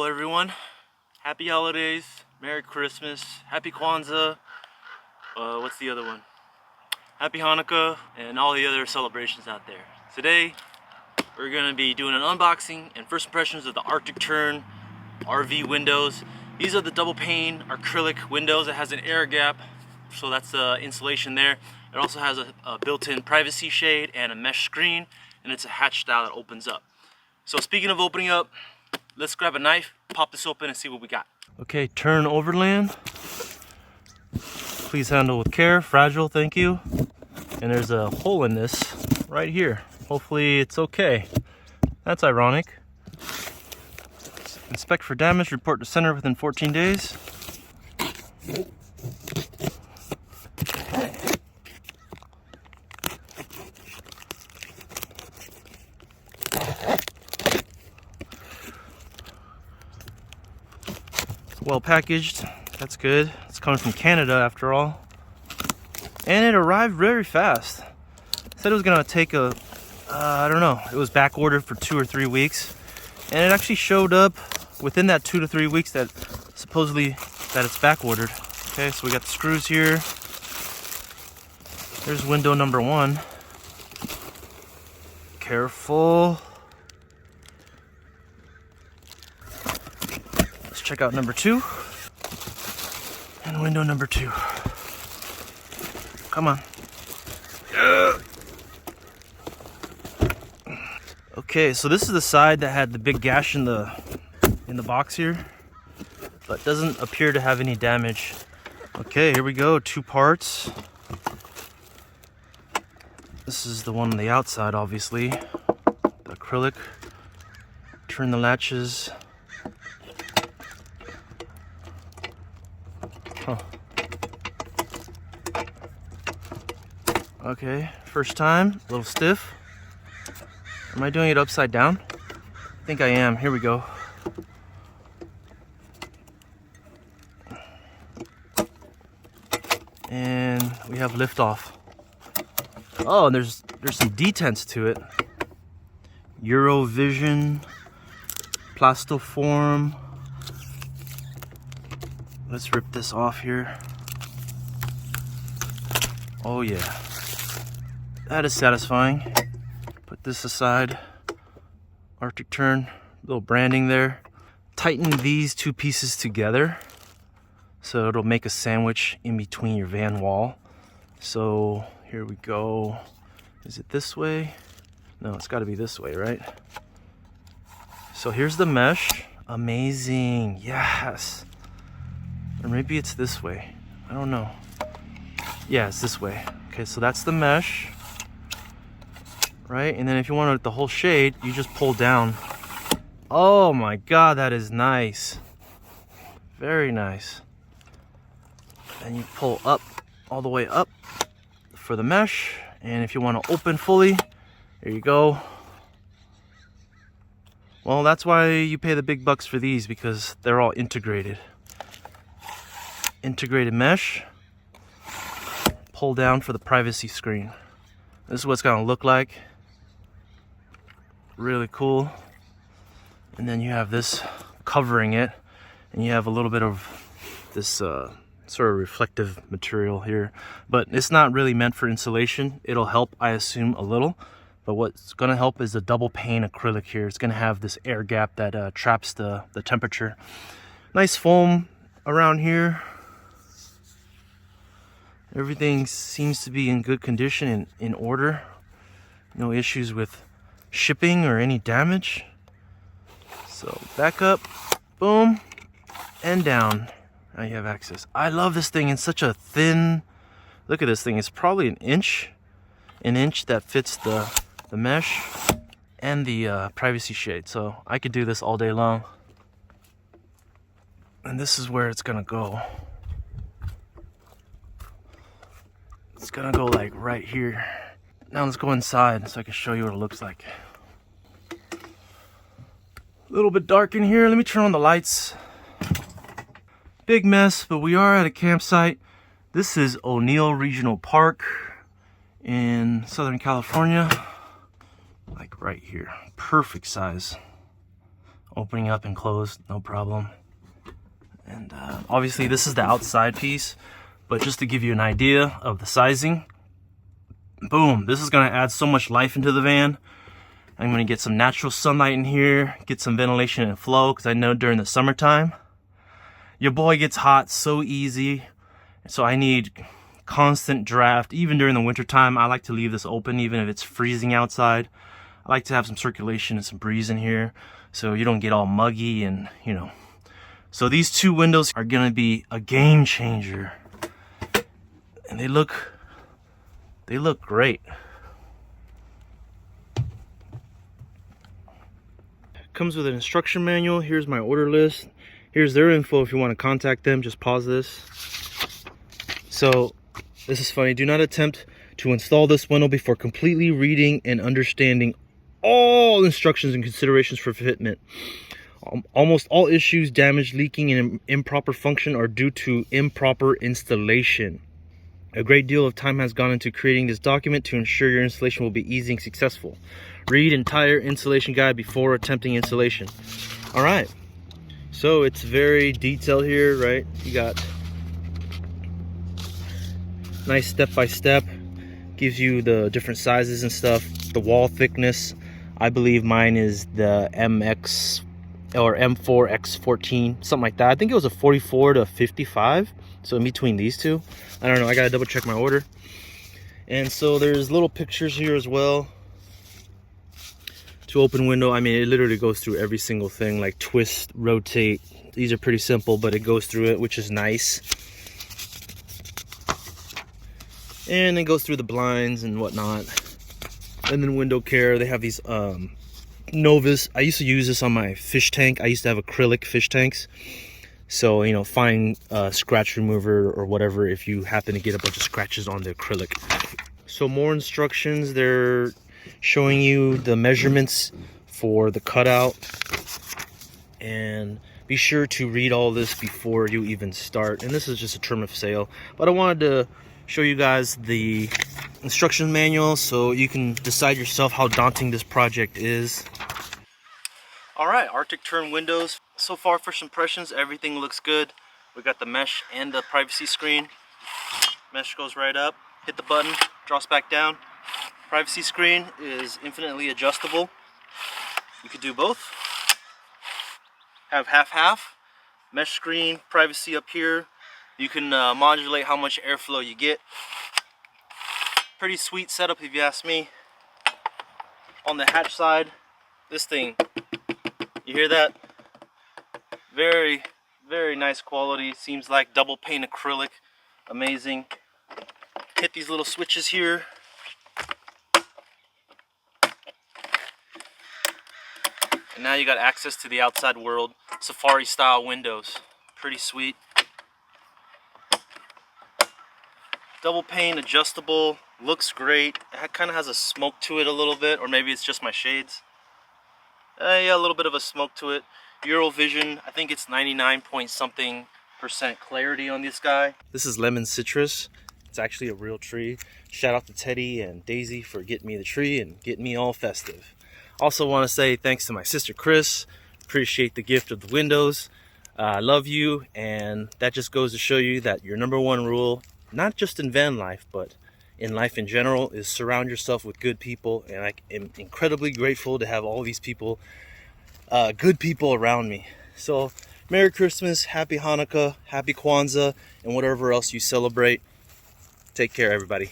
everyone. Happy holidays, Merry Christmas, Happy Kwanzaa, what's the other one? Happy Hanukkah, and all the other celebrations out there. Today, we're gonna be doing an unboxing and first impressions of the Artic Tern RV windows. These are the double pane acrylic windows. It has an air gap, so that's the insulation there. It also has a built-in privacy shade and a mesh screen, and it's a hatch style that opens up. So speaking of opening up, let's grab a knife, pop this open, and see what we got. Okay, Tern Overland. Please handle with care, fragile, thank you. And there's a hole in this right here. Hopefully it's okay. That's ironic. Inspect for damage, report to center within 14 days. Well packaged, that's good. It's coming from Canada after all. And it arrived very fast. Said it was gonna take I don't know, it was back ordered for 2 or 3 weeks. And it actually showed up within that 2 to 3 weeks that supposedly that it's back ordered. Okay, so we got the screws here. There's window number 1. Careful. Check out number 2 and window number 2. Come on. Okay, so this is the side that had the big gash in the box here, but doesn't appear to have any damage. Okay, here we go. 2 parts. This is the one on the outside, obviously. The acrylic. Turn the latches. Okay, first time, a little stiff. Am I doing it upside down? I think I am. Here we go. And we have liftoff. Oh, and there's some detents to it. Eurovision, Plastoform. Let's rip this off here. Oh yeah, that is satisfying. Put this aside. Artic Tern, little branding there. Tighten these 2 pieces together so it'll make a sandwich in between your van wall. So here we go. Is it this way? No, it's got to be this way, right? So here's the mesh. Amazing, yes. Or maybe it's this way. I don't know. Yeah, it's this way. Okay, so that's the mesh. Right? And then if you want the whole shade, you just pull down. Oh my god, that is nice. Very nice. And you pull up, all the way up for the mesh. And if you want to open fully, there you go. Well, that's why you pay the big bucks for these, because they're all integrated. Integrated mesh. Pull down for the privacy screen. This is what it's gonna look like. Really cool. And then you have this covering it, and you have a little bit of this sort of reflective material here, but it's not really meant for insulation. It'll help, I assume, a little, but what's gonna help is the double pane acrylic here. It's gonna have this air gap that traps the temperature. Nice foam around here. Everything seems to be in good condition and in order. No issues with shipping or any damage. So back up, boom, and down. Now you have access. I love this thing. It's such a thin, look at this thing. It's probably an inch that fits the mesh and the privacy shade. So I could do this all day long. And this is where it's gonna go. It's gonna go like right here. Now let's go inside so I can show you what it looks like. A little bit dark in here. Let me turn on the lights. Big mess, but we are at a campsite. This is O'Neill Regional Park in Southern California. Like right here. Perfect size. Opening up and closed, no problem. And obviously this is the outside piece, but just to give you an idea of the sizing, boom, this is gonna add so much life into the van. I'm gonna get some natural sunlight in here, get some ventilation and flow, because I know during the summertime, your boy gets hot so easy. So I need constant draft. Even during the winter time, I like to leave this open even if it's freezing outside. I like to have some circulation and some breeze in here so you don't get all muggy and, you know. So these two windows are gonna be a game changer. And they look great. Comes with an instruction manual. Here's my order list. Here's their info if you want to contact them. Just pause this. So this is funny. Do not attempt to install this window before completely reading and understanding all instructions and considerations for fitment. Almost all issues, damage, leaking, and improper function are due to improper installation. A great deal of time has gone into creating this document to ensure your installation will be easy and successful. Read entire installation guide before attempting installation. All right, so it's very detailed here, right? You got nice step-by-step, gives you the different sizes and stuff, the wall thickness. I believe mine is the MX or M4X14, something like that. I think it was a 44 to 55, so in between these two. I don't know, I gotta double check my order. And so there's little pictures here as well. To open window, I mean, it literally goes through every single thing, like twist, rotate. These are pretty simple, but it goes through it, which is nice. And it goes through the blinds and whatnot. And then window care, they have these Novus. I used to use this on my fish tank. I used to have acrylic fish tanks. So, you know, fine scratch remover or whatever if you happen to get a bunch of scratches on the acrylic. So more instructions. They're showing you the measurements for the cutout. And be sure to read all this before you even start. And this is just a term of sale. But I wanted to show you guys the instruction manual so you can decide yourself how daunting this project is. Alright, Artic Tern windows. So far, first impressions, everything looks good. We got the mesh and the privacy screen. Mesh goes right up, hit the button, drops back down. Privacy screen is infinitely adjustable. You could do both. Have half-half. Mesh screen, privacy up here. You can modulate how much airflow you get. Pretty sweet setup if you ask me. On the hatch side, this thing, you hear that? Very, very nice quality. Seems like double pane acrylic. Amazing. Hit these little switches here. And now you got access to the outside world. Safari style windows. Pretty sweet. Double pane, adjustable, looks great. It kind of has a smoke to it a little bit, or maybe it's just my shades. Yeah, a little bit of a smoke to it. Eurovision, I think it's 99 point something % clarity on this guy. This is lemon citrus. It's actually a real tree. Shout out to Teddy and Daisy for getting me the tree and getting me all festive. Also want to say thanks to my sister Chris. Appreciate the gift of the windows. I love you, and that just goes to show you that your #1 rule, not just in van life, but in life in general, is surround yourself with good people. And I am incredibly grateful to have all these people, good people around me. So Merry Christmas, Happy Hanukkah, Happy Kwanzaa, and whatever else you celebrate. Take care, everybody.